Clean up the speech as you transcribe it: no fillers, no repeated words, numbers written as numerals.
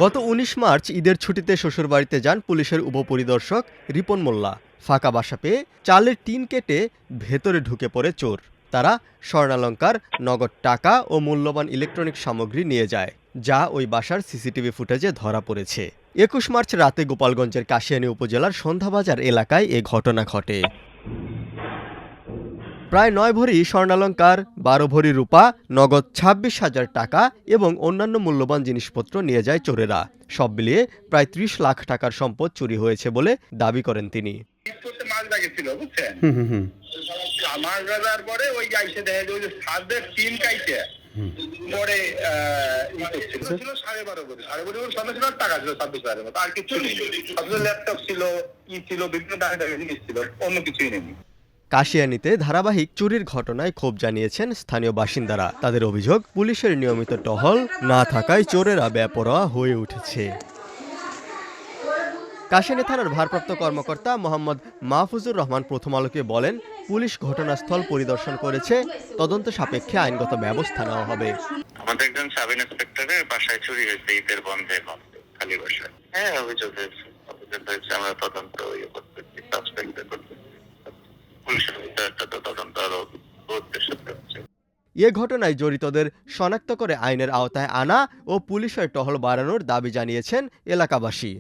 গত ১৯ মার্চ ঈদের ছুটিতে শ্বশুরবাড়িতে যান পুলিশের উপপরিদর্শক রিপন মোল্লা। ফাঁকা বাসা পেয়ে চালের টিন কেটে ভেতরে ঢুকে পড়ে চোর। তারা স্বর্ণালংকার, নগদ টাকা ও মূল্যবান ইলেকট্রনিক সামগ্রী নিয়ে যায়, যা ওই বাসার সিসিটিভি ফুটেজে ধরা পড়েছে। ২১ মার্চ রাতে গোপালগঞ্জের কাশিয়ানী উপজেলার সন্ধ্যাবাজার এলাকায় এ ঘটনা ঘটে। প্রায় ৯ ভরি স্বর্ণালংকার, ১২ ভরি রূপা, নগদ ২৬,০০০ টাকা এবং অন্যান্য মূল্যবান জিনিসপত্র নিয়ে যায় চোরেরা। সব মিলিয়ে প্রায় ৩০ লাখ টাকার সম্পদ চুরি হয়েছে বলে দাবি করেন তিনি। কাশিয়ানীতে ধারাবাহিক চুরির ঘটনায় ক্ষোভ জানিয়েছেন স্থানীয় বাসিন্দারা। তাদের অভিযোগ, পুলিশের নিয়মিত টহল না থাকায় চোরেরা বেপরোয়া হয়ে উঠেছে। কাশিয়ানী থানার ভারপ্রাপ্ত কর্মকর্তা মোহাম্মদ মাহফুজুর রহমান প্রথম আলোকে বলেন, পুলিশ ঘটনাস্থল পরিদর্শন করেছে, তদন্ত সাপেক্ষে আইনগত ব্যবস্থা নেওয়া হবে। আমাদের একজন সাব ইন্সপেক্টরের বাসায় চুরি হয়েছে ঈদের বন্ধে, খালি বাসায়। হ্যাঁ, অভিযোগ হয়েছে। আমরা তদন্ত করতেছি, সাসপেক্ট করতেছি। এ ঘটনায় জড়িতদের শনাক্ত করে আইনের আওতায় আনা ও পুলিশের টহল বাড়ানোর দাবি জানিয়েছেন এলাকাবাসী।